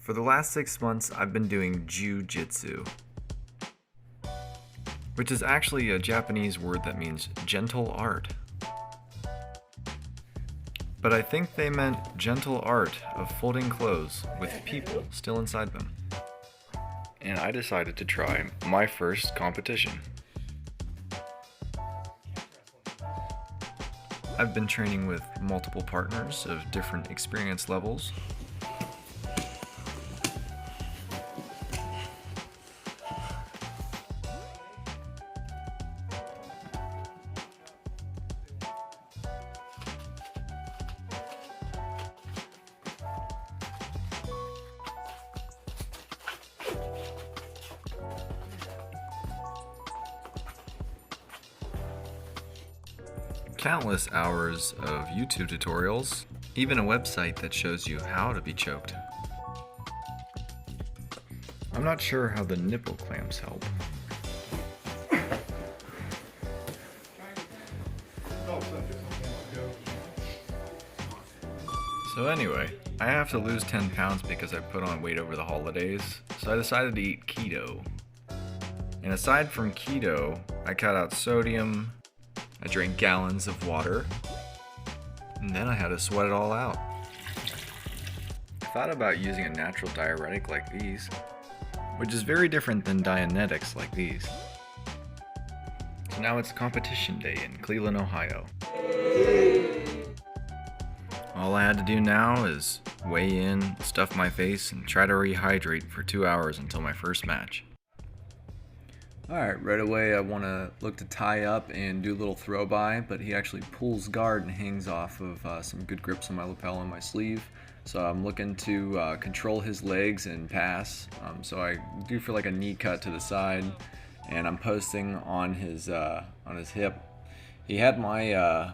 For the last 6 months, I've been doing Jiujitsu, which is actually a Japanese word that means gentle art. But I think they meant gentle art of folding clothes with people still inside them. And I decided to try my first competition. I've been training with multiple partners of different experience levels. Countless hours of YouTube tutorials, even a website that shows you how to be choked. I'm not sure how the nipple clamps help. So anyway, I have to lose 10 pounds because I put on weight over the holidays, so I decided to eat keto. And aside from keto, I cut out sodium, I drank gallons of water, and then I had to sweat it all out. I thought about using a natural diuretic like these, which is very different than Dianetics like these. So now it's competition day in Cleveland, Ohio. All I had to do now is weigh in, stuff my face, and try to rehydrate for 2 hours until my first match. Alright, right away I want to look to tie up and do a little throw by, but he actually pulls guard and hangs off of some good grips on my lapel and my sleeve. So I'm looking to control his legs and pass. So I do for like a knee cut to the side, and I'm posting on his hip. He had my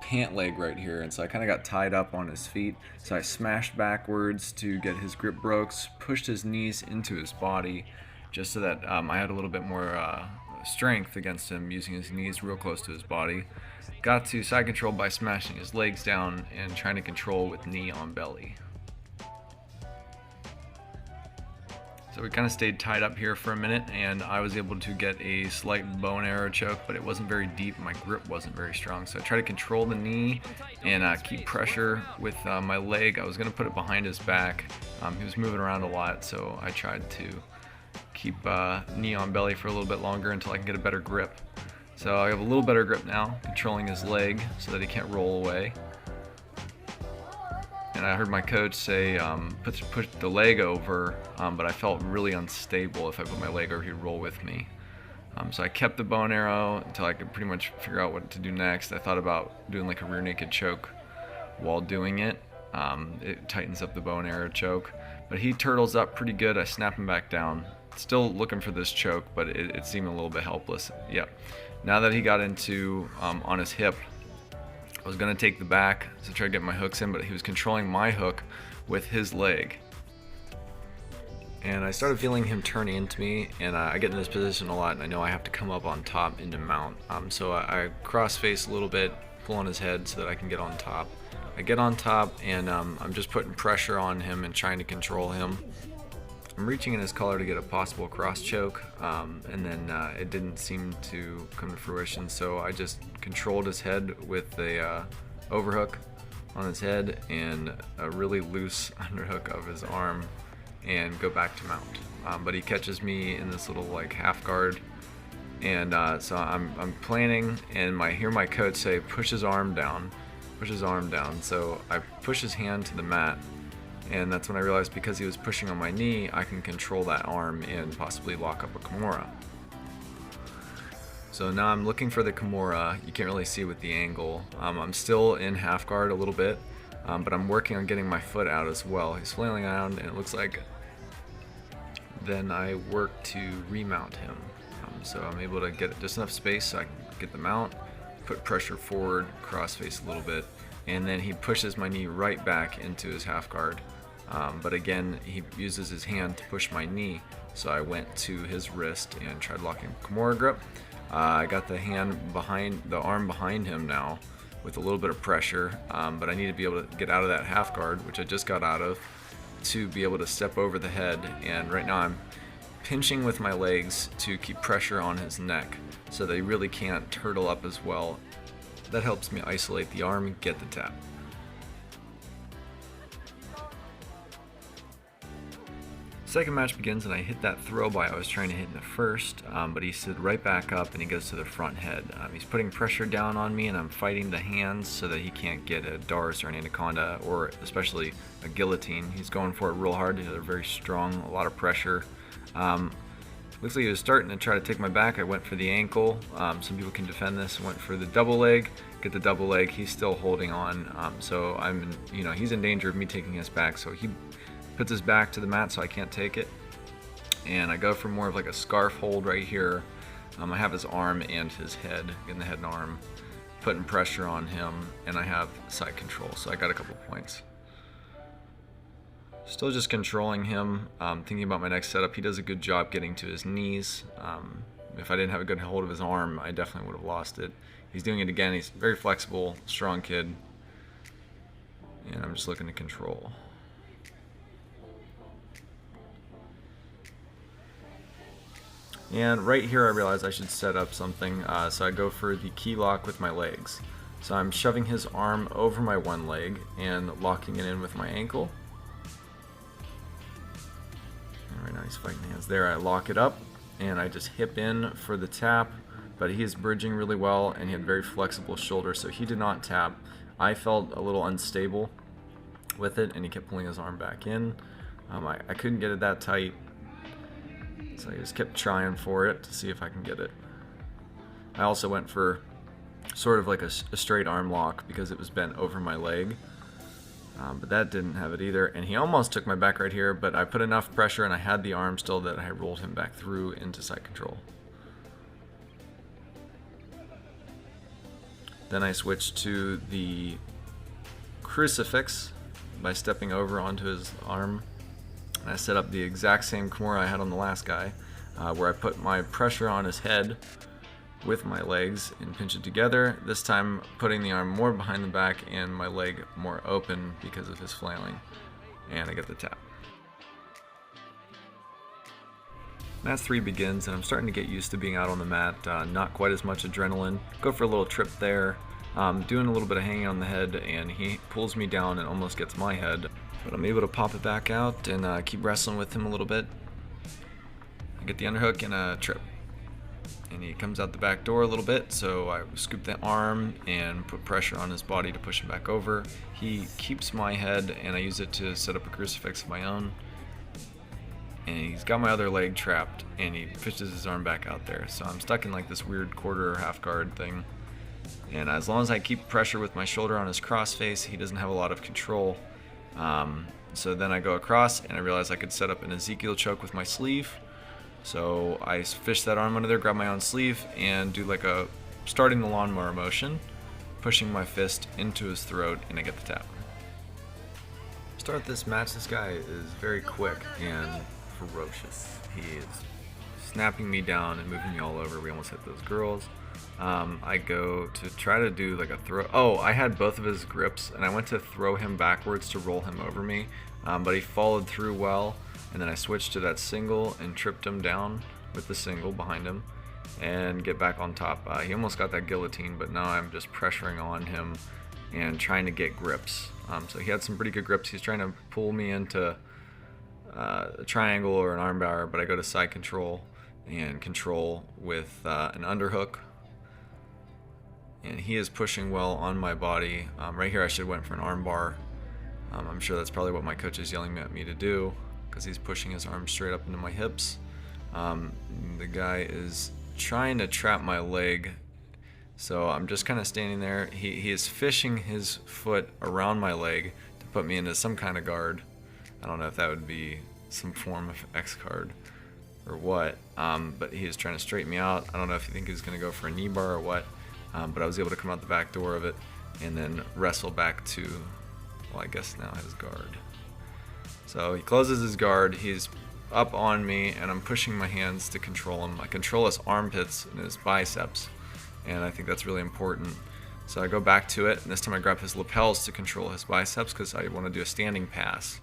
pant leg right here, and so I kind of got tied up on his feet. So I smashed backwards to get his grip broke, pushed his knees into his body, just so that I had a little bit more strength against him using his knees real close to his body. Got to side control by smashing his legs down and trying to control with knee on belly. So we kind of stayed tied up here for a minute, and I was able to get a slight bow and arrow choke, but it wasn't very deep. My grip wasn't very strong, so I tried to control the knee and keep pressure with my leg. I was going to put it behind his back. He was moving around a lot, so I tried to keep knee on belly for a little bit longer until I can get a better grip. So I have a little better grip now, controlling his leg so that he can't roll away. And I heard my coach say push the leg over, but I felt really unstable. If I put my leg over, he'd roll with me. So I kept the bow and arrow until I could pretty much figure out what to do next. I thought about doing like a rear naked choke while doing it. It tightens up the bow and arrow choke, but he turtles up pretty good. I snap him back down. Still looking for this choke, but it seemed a little bit helpless. Yep. Now that he got into on his hip, I was gonna take the back to try to get my hooks in, but he was controlling my hook with his leg. And I started feeling him turn into me, and I get in this position a lot, and I know I have to come up on top into mount. So I cross face a little bit, pull on his head so that I can get on top. I get on top, and I'm just putting pressure on him and trying to control him. I'm reaching in his collar to get a possible cross choke, and then it didn't seem to come to fruition, so I just controlled his head with a overhook on his head and a really loose underhook of his arm and go back to mount. But he catches me in this little like half guard, and so I'm planning, and hear my coach say push his arm down. So I push his hand to the mat, and that's when I realized because he was pushing on my knee, I can control that arm and possibly lock up a Kimura. So now I'm looking for the Kimura. You can't really see with the angle. I'm still in half guard a little bit, but I'm working on getting my foot out as well. He's flailing around, and it looks like then I work to remount him. So I'm able to get just enough space so I can get the mount, put pressure forward, cross face a little bit, and then he pushes my knee right back into his half guard. But again, he uses his hand to push my knee, so I went to his wrist and tried locking Kimura grip. I got the arm behind him now with a little bit of pressure, but I need to be able to get out of that half guard, which I just got out of. to be able to step over the head, and right now I'm pinching with my legs to keep pressure on his neck so that he really can't turtle up as well. That helps me isolate the arm and get the tap. Second match begins and I hit that throw by I was trying to hit in the first, but he stood right back up and he goes to the front head. He's putting pressure down on me and I'm fighting the hands so that he can't get a Darce or an Anaconda, or especially a guillotine. He's going for it real hard. They're very strong, a lot of pressure. Looks like he was starting to try to take my back. I went for the ankle. Some people can defend this. Went for the double leg, get the double leg. He's still holding on, so he's in danger of me taking his back. So he puts his back to the mat so I can't take it, and I go for more of like a scarf hold right here. I have his arm and his head, getting the head and arm, putting pressure on him, and I have side control, so I got a couple points. Still just controlling him, thinking about my next setup. He does a good job getting to his knees. If I didn't have a good hold of his arm, I definitely would have lost it. He's doing it again. He's very flexible, strong kid, and I'm just looking to control. And right here I realize I should set up something, so I go for the key lock with my legs. So I'm shoving his arm over my one leg and locking it in with my ankle. And right now he's fighting hands. There, I lock it up and I just hip in for the tap, but he is bridging really well and he had very flexible shoulders, so he did not tap. I felt a little unstable with it and he kept pulling his arm back in. I couldn't get it that tight, so I just kept trying for it to see if I can get it. I also went for sort of like a straight arm lock because it was bent over my leg, but that didn't have it either. And he almost took my back right here, but I put enough pressure and I had the arm still that I rolled him back through into side control. Then I switched to the crucifix by stepping over onto his arm. I set up the exact same Kimura I had on the last guy, where I put my pressure on his head with my legs and pinch it together. This time putting the arm more behind the back and my leg more open because of his flailing. And I get the tap. Match 3 begins and I'm starting to get used to being out on the mat, not quite as much adrenaline. Go for a little trip there, doing a little bit of hanging on the head, and he pulls me down and almost gets my head. But I'm able to pop it back out and keep wrestling with him a little bit. I get the underhook and a trip. And he comes out the back door a little bit, so I scoop the arm and put pressure on his body to push him back over. He keeps my head and I use it to set up a crucifix of my own. And he's got my other leg trapped and he fishes his arm back out there. So I'm stuck in like this weird quarter or half guard thing. And as long as I keep pressure with my shoulder on his crossface, he doesn't have a lot of control. So then I go across and I realize I could set up an Ezekiel choke with my sleeve. So I fish that arm under there, grab my own sleeve, and do like a starting the lawnmower motion, pushing my fist into his throat, and I get the tap. Start this match, this guy is very quick and ferocious. He is snapping me down and moving me all over. We almost hit those girls. I go to try to do like a throw. Oh, I had both of his grips and I went to throw him backwards to roll him over me, but he followed through well, and then I switched to that single and tripped him down with the single behind him and get back on top. He almost got that guillotine, but now I'm just pressuring on him and trying to get grips. So he had some pretty good grips. He's trying to pull me into a triangle or an armbar, but I go to side control and control with an underhook. And he is pushing well on my body. Right here I should have went for an armbar. I'm sure that's probably what my coach is yelling at me to do, because he's pushing his arm straight up into my hips. The guy is trying to trap my leg, so I'm just kind of standing there. He is fishing his foot around my leg to put me into some kind of guard. I don't know if that would be some form of X guard or what, but he is trying to straighten me out. I don't know if you think he's going to go for a knee bar or what, but I was able to come out the back door of it and then wrestle back to, well, I guess now his guard. So he closes his guard, he's up on me, and I'm pushing my hands to control him. I control his armpits and his biceps, and I think that's really important. So I go back to it, and this time I grab his lapels to control his biceps because I want to do a standing pass.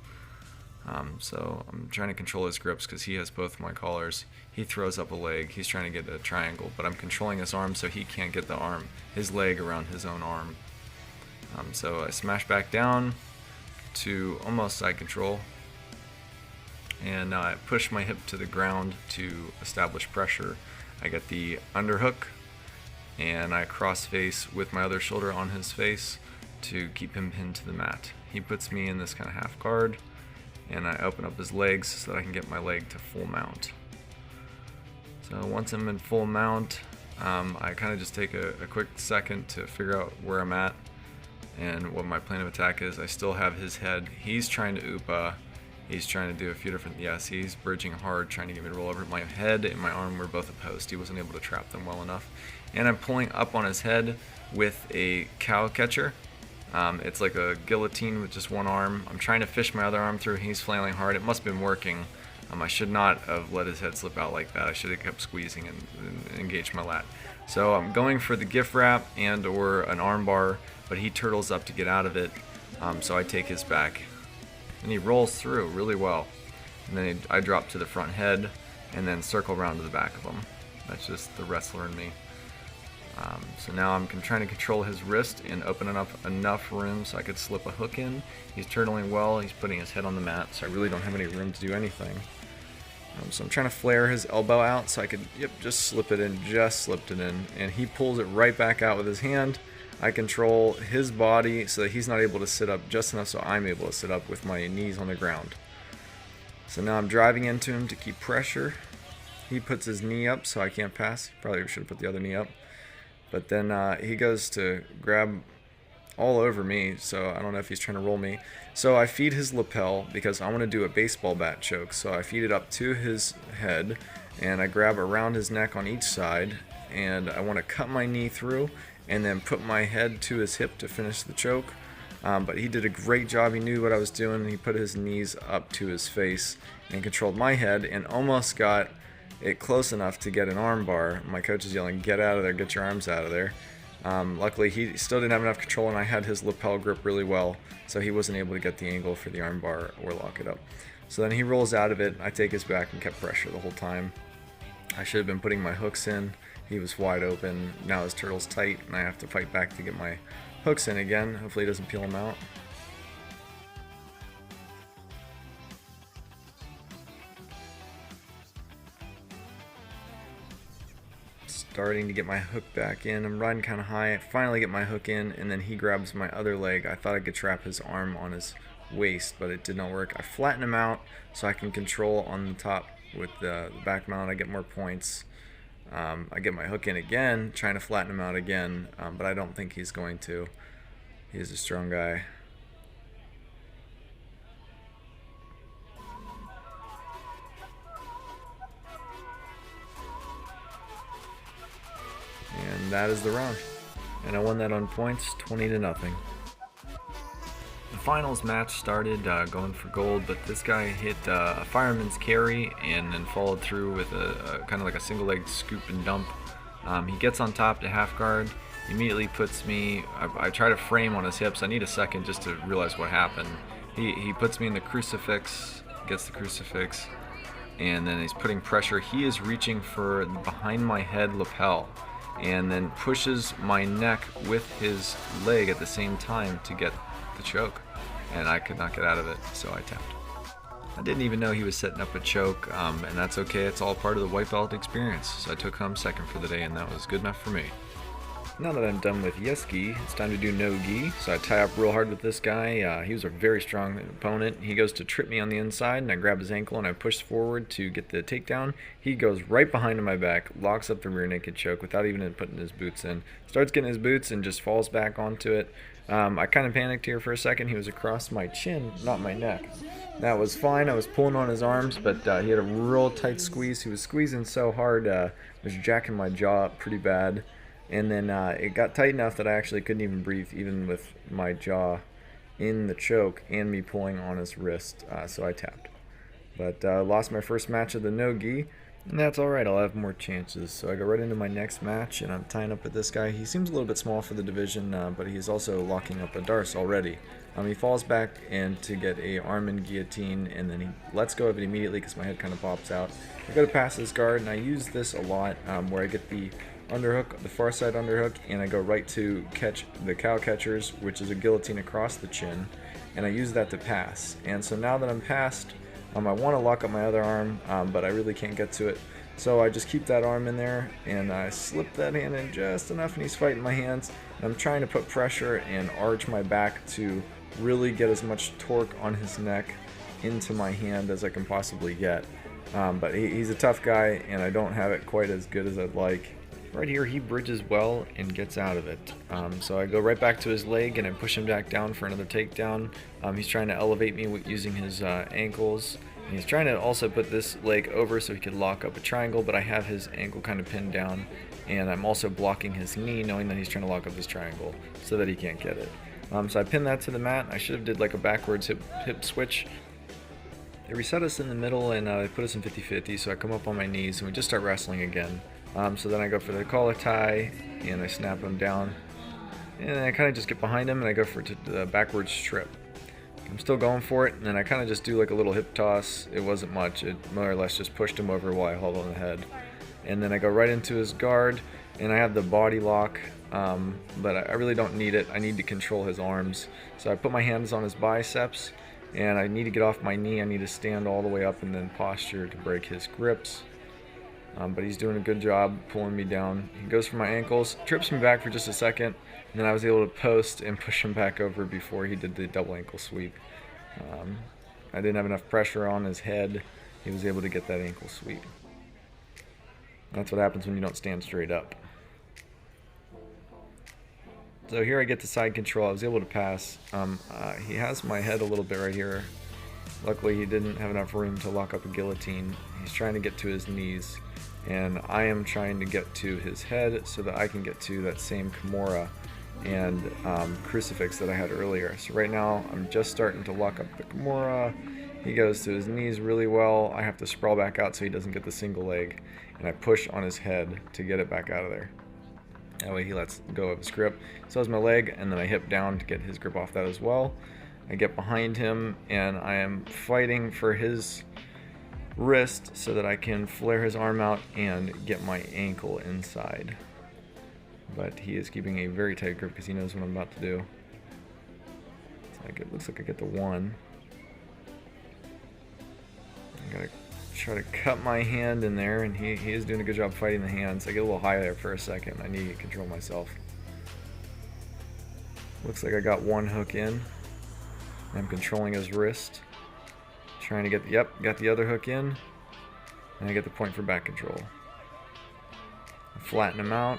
So I'm trying to control his grips because he has both my collars. He throws up a leg. He's trying to get a triangle, but I'm controlling his arm so he can't get his leg around his own arm. So I smash back down to almost side control, and now I push my hip to the ground to establish pressure. I get the underhook, and I cross face with my other shoulder on his face to keep him pinned to the mat. He puts me in this kind of half guard, and I open up his legs so that I can get my leg to full mount. So once I'm in full mount, I kind of just take a quick second to figure out where I'm at and what my plan of attack is. I still have his head. He's trying to upa. He's trying to do a few different, he's bridging hard, trying to get me to roll over. My head and my arm were both opposed. He wasn't able to trap them well enough. And I'm pulling up on his head with a cow catcher. It's like a guillotine with just one arm. I'm trying to fish my other arm through. He's flailing hard. It must have been working. I should not have let his head slip out like that. I should have kept squeezing and engaged my lat. So I'm going for the gift wrap and or an arm bar, but he turtles up to get out of it. So I take his back, and he rolls through really well. And then I drop to the front head and then circle around to the back of him. That's just the wrestler in me. So now I'm trying to control his wrist and open up enough room so I could slip a hook in. He's turtling well. He's putting his head on the mat, so I really don't have any room to do anything. So I'm trying to flare his elbow out so I could just slip it in, and he pulls it right back out with his hand. I control his body so that he's not able to sit up just enough so I'm able to sit up with my knees on the ground. So now I'm driving into him to keep pressure. He puts his knee up so I can't pass. Probably should have put the other knee up. But then he goes to grab all over me, so I don't know if he's trying to roll me. So I feed his lapel because I want to do a baseball bat choke. So I feed it up to his head, and I grab around his neck on each side, and I want to cut my knee through and then put my head to his hip to finish the choke. But he did a great job. He knew what I was doing. He put his knees up to his face and controlled my head and almost got it close enough to get an arm bar. My coach is yelling, "Get out of there, get your arms out of there." Luckily, he still didn't have enough control, and I had his lapel grip really well, so he wasn't able to get the angle for the arm bar or lock it up. So then he rolls out of it. I take his back and kept pressure the whole time. I should have been putting my hooks in. He was wide open. Now his turtle's tight, and I have to fight back to get my hooks in again. Hopefully he doesn't peel them out. Starting to get my hook back in. I'm riding kind of high. I finally get my hook in, and then he grabs my other leg. I thought I could trap his arm on his waist, but it did not work. I flatten him out so I can control on the top with the back mount. I get more points. I get my hook in again, trying to flatten him out again, but I don't think he's going to. He's a strong guy. And that is the round. And I won that on points, 20-0. The finals match started going for gold, but this guy hit a fireman's carry and then followed through with a kind of like a single leg scoop and dump. He gets on top to half guard, immediately puts me, I try to frame on his hips. I need a second just to realize what happened. He puts me in the crucifix, gets the crucifix, and then he's putting pressure. He is reaching for the behind my head lapel, and then pushes my neck with his leg at the same time to get the choke, and I could not get out of it, so I tapped. I didn't even know he was setting up a choke, and that's okay. It's all part of the white belt experience. So I took home second for the day, and that was good enough for me. Now that I'm done with yes gi, it's time to do no gi. So I tie up real hard with this guy. He was a very strong opponent. He goes to trip me on the inside, and I grab his ankle and I push forward to get the takedown. He goes right behind my back, locks up the rear naked choke without even putting his boots in. Starts getting his boots and just falls back onto it. I kind of panicked here for a second. He was across my chin, not my neck. That was fine. I was pulling on his arms, but he had a real tight squeeze. He was squeezing so hard, was jacking my jaw up pretty bad. And then it got tight enough that I actually couldn't even breathe, even with my jaw in the choke and me pulling on his wrist, so I tapped. But lost my first match of the no-gi. And that's alright, I'll have more chances. So I go right into my next match, and I'm tying up with this guy. He seems a little bit small for the division, but he's also locking up a Darce already. He falls back and to get a arm and guillotine, and then he lets go of it immediately because my head kind of pops out. I go to pass his guard, and I use this a lot, where I get the underhook, the far side underhook, and I go right to catch the cow catchers, which is a guillotine across the chin, and I use that to pass. And so now that I'm passed, I want to lock up my other arm, but I really can't get to it. So I just keep that arm in there, and I slip that hand in just enough, and he's fighting my hands. And I'm trying to put pressure and arch my back to really get as much torque on his neck into my hand as I can possibly get. But he's a tough guy, and I don't have it quite as good as I'd like. Right here, he bridges well and gets out of it. So I go right back to his leg, and I push him back down for another takedown. He's trying to elevate me using his ankles. And he's trying to also put this leg over so he could lock up a triangle, but I have his ankle kind of pinned down, and I'm also blocking his knee, knowing that he's trying to lock up this triangle so that he can't get it. So I pin that to the mat. I should have did like a backwards hip switch. They reset us in the middle, and they put us in 50-50, so I come up on my knees, and we just start wrestling again. So then I go for the collar tie, and I snap him down, and I kind of just get behind him, and I go for the backwards strip. I'm still going for it, and then I kind of just do like a little hip toss. It wasn't much. It more or less just pushed him over while I held on the head. And then I go right into his guard, and I have the body lock, but I really don't need it. I need to control his arms. So I put my hands on his biceps, and I need to get off my knee. I need to stand all the way up and then posture to break his grips. But he's doing a good job pulling me down. He goes for my ankles, trips me back for just a second, and then I was able to post and push him back over before he did the double ankle sweep. I didn't have enough pressure on his head. He was able to get that ankle sweep. That's what happens when you don't stand straight up. So here I get the side control. I was able to pass. He has my head a little bit right here. Luckily he didn't have enough room to lock up a guillotine. He's trying to get to his knees, and I am trying to get to his head so that I can get to that same Kimura and crucifix that I had earlier. So right now I'm just starting to lock up the Kimura. He goes to his knees really well. I have to sprawl back out so he doesn't get the single leg, and I push on his head to get it back out of there. That way he lets go of his grip. So has my leg, and then I hip down to get his grip off that as well. I get behind him, and I am fighting for his wrist so that I can flare his arm out and get my ankle inside. But he is keeping a very tight grip because he knows what I'm about to do. It looks like I get the one. I gotta try to cut my hand in there, and he is doing a good job fighting the hands. I get a little high there for a second. I need to control myself. Looks like I got one hook in. I'm controlling his wrist. Trying to get got the other hook in, and I get the point for back control. I flatten him out.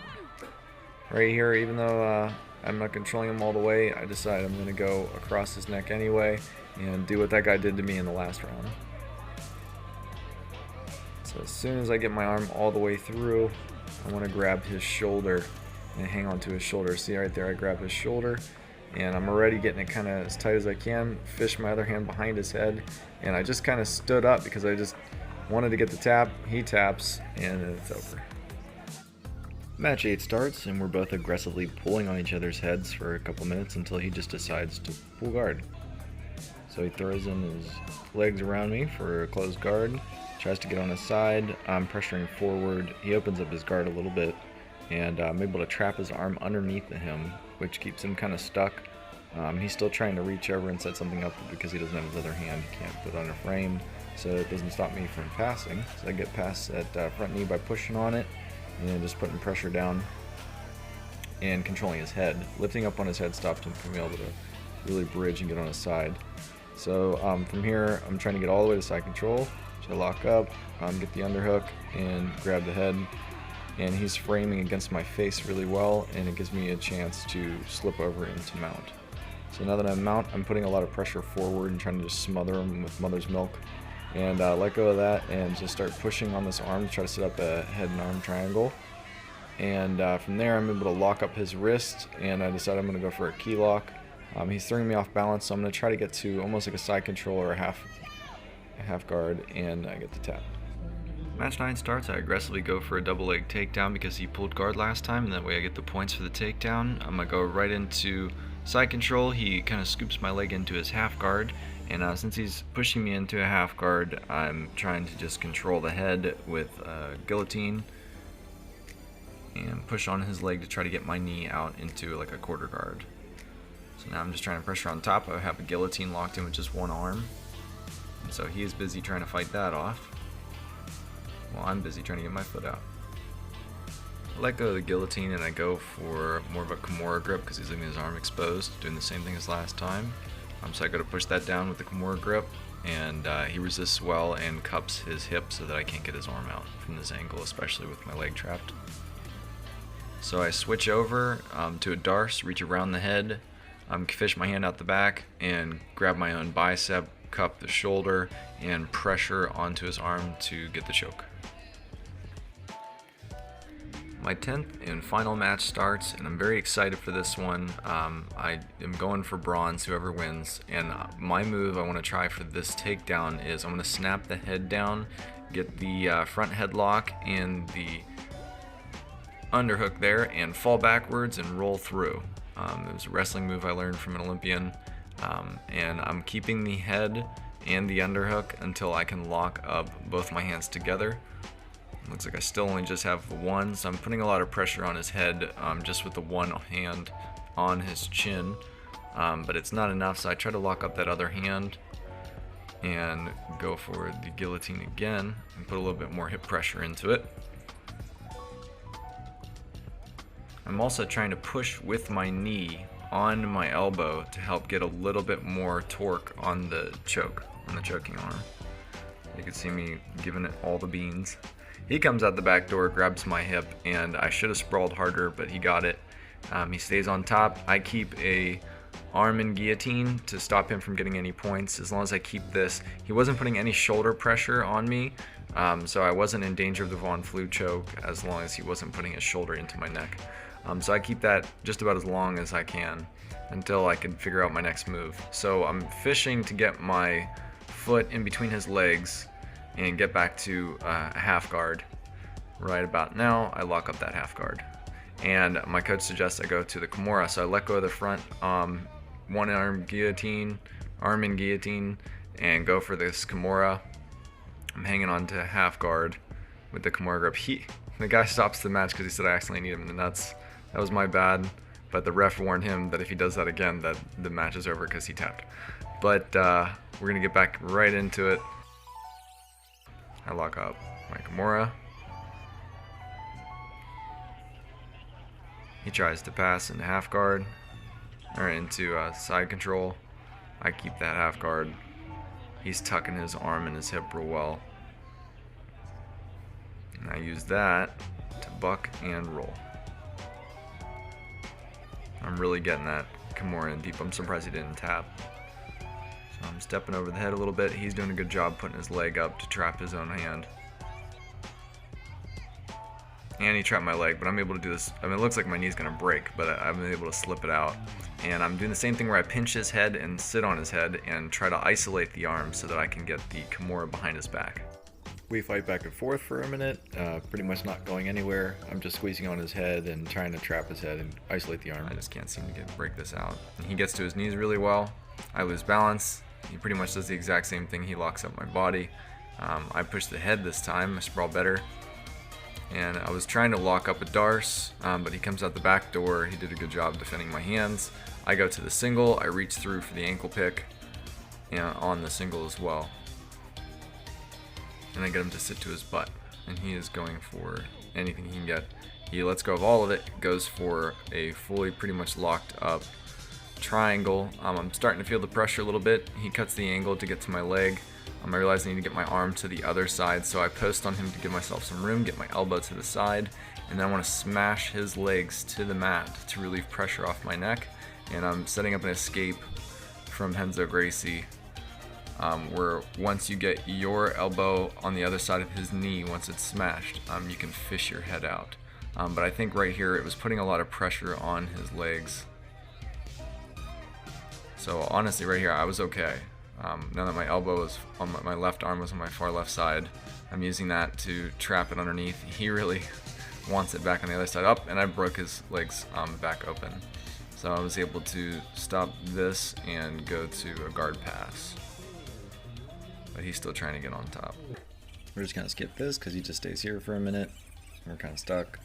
Right here, even though I'm not controlling him all the way, I decide I'm going to go across his neck anyway and do what that guy did to me in the last round. So as soon as I get my arm all the way through, I want to grab his shoulder and hang on to his shoulder. See right there, I grab his shoulder, and I'm already getting it kind of as tight as I can, fish my other hand behind his head, and I just kind of stood up because I just wanted to get the tap. He taps, and it's over. Match 8 starts, and we're both aggressively pulling on each other's heads for a couple minutes until he just decides to pull guard. So he throws in his legs around me for a closed guard, tries to get on his side. I'm pressuring forward. He opens up his guard a little bit, and I'm able to trap his arm underneath him, which keeps him kind of stuck. He's still trying to reach over and set something up, but because he doesn't have his other hand, he can't put it on a frame, so it doesn't stop me from passing. So I get past that front knee by pushing on it, and just putting pressure down and controlling his head. Lifting up on his head stopped him from being able to really bridge and get on his side. So from here, I'm trying to get all the way to side control. So I lock up, get the underhook, and grab the head. And he's framing against my face really well, and it gives me a chance to slip over into mount. So now that I'm mount, I'm putting a lot of pressure forward and trying to just smother him with mother's milk. And let go of that and just start pushing on this arm to try to set up a head and arm triangle. And from there, I'm able to lock up his wrist, and I decide I'm going to go for a key lock. He's throwing me off balance, so I'm going to try to get to almost like a side control or a half guard, and I get the tap. Match 9 starts, I aggressively go for a double leg takedown because he pulled guard last time, and that way I get the points for the takedown. I'm going to go right into side control. He kind of scoops my leg into his half guard, and since he's pushing me into a half guard, I'm trying to just control the head with guillotine and push on his leg to try to get my knee out into like a quarter guard. So now I'm just trying to pressure on top. I have a guillotine locked in with just one arm, and so he is busy trying to fight that off. Well, I'm busy trying to get my foot out. I let go of the guillotine and I go for more of a Kimura grip because he's leaving his arm exposed, doing the same thing as last time. So I go to push that down with the Kimura grip, and he resists well and cups his hip so that I can't get his arm out from this angle, especially with my leg trapped. So I switch over to a darce, reach around the head, fish my hand out the back, and grab my own bicep, cup the shoulder, and pressure onto his arm to get the choke. My 10th and final match starts, and I'm very excited for this one. I am going for bronze, whoever wins, and my move I want to try for this takedown is I'm going to snap the head down, get the front headlock and the underhook there, and fall backwards and roll through. It was a wrestling move I learned from an Olympian, and I'm keeping the head and the underhook until I can lock up both my hands together. Looks like I still only just have the one, so I'm putting a lot of pressure on his head just with the one hand on his chin, but it's not enough, so I try to lock up that other hand and go for the guillotine again and put a little bit more hip pressure into it. I'm also trying to push with my knee on my elbow to help get a little bit more torque on the choke, on the choking arm. You can see me giving it all the beans. He comes out the back door, grabs my hip, and I should have sprawled harder, but he got it. He stays on top. I keep a arm and guillotine to stop him from getting any points. As long as I keep this, he wasn't putting any shoulder pressure on me, so I wasn't in danger of the Von Flue choke as long as he wasn't putting his shoulder into my neck. So I keep that just about as long as I can until I can figure out my next move. So I'm fishing to get my foot in between his legs and get back to a half guard. Right about now, I lock up that half guard. And my coach suggests I go to the Kimura, so I let go of the front one arm guillotine, arm and guillotine, and go for this Kimura. I'm hanging on to half guard with the Kimura grip. The guy stops the match because he said I accidentally need him in the nuts. That was my bad, but the ref warned him that if he does that again, that the match is over because he tapped. But we're gonna get back right into it. I lock up my Kimura. He tries to pass into half guard, or into side control. I keep that half guard. He's tucking his arm and his hip real well. And I use that to buck and roll. I'm really getting that Kimura in deep. I'm surprised he didn't tap. So I'm stepping over the head a little bit. He's doing a good job putting his leg up to trap his own hand. And he trapped my leg, but I'm able to do this. I mean, it looks like my knee's gonna break, but I've been able to slip it out. And I'm doing the same thing where I pinch his head and sit on his head and try to isolate the arm so that I can get the Kimura behind his back. We fight back and forth for a minute, pretty much not going anywhere. I'm just squeezing on his head and trying to trap his head and isolate the arm. I just can't seem to break this out. And he gets to his knees really well. I lose balance. He pretty much does the exact same thing. He locks up my body. I push the head this time. I sprawl better. And I was trying to lock up a darce, but he comes out the back door. He did a good job defending my hands. I go to the single. I reach through for the ankle pick and on the single as well. And I get him to sit to his butt, and he is going for anything he can get. He lets go of all of it, goes for a fully pretty much locked up triangle. I'm starting to feel the pressure a little bit. He cuts the angle to get to my leg. I realize I need to get my arm to the other side, so I post on him to give myself some room, get my elbow to the side, and then I want to smash his legs to the mat to relieve pressure off my neck. And I'm setting up an escape from Renzo Gracie, where once you get your elbow on the other side of his knee, once it's smashed, you can fish your head out. But I think right here it was putting a lot of pressure on his legs. So honestly right here I was okay. Now that my elbow is on my left arm was on my far left side, I'm using that to trap it underneath. He really wants it back on the other side. Up, and I broke his legs back open. So I was able to stop this and go to a guard pass. But he's still trying to get on top. We're just gonna skip this because he just stays here for a minute. We're kind of stuck.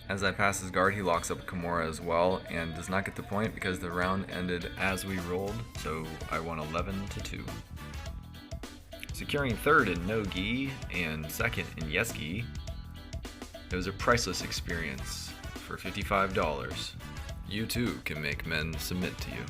As I pass his guard, he locks up Kimura as well and does not get the point because the round ended as we rolled, so I won 11-2. Securing third in no gi and second in yes gi, it was a priceless experience for $55. You too can make men submit to you.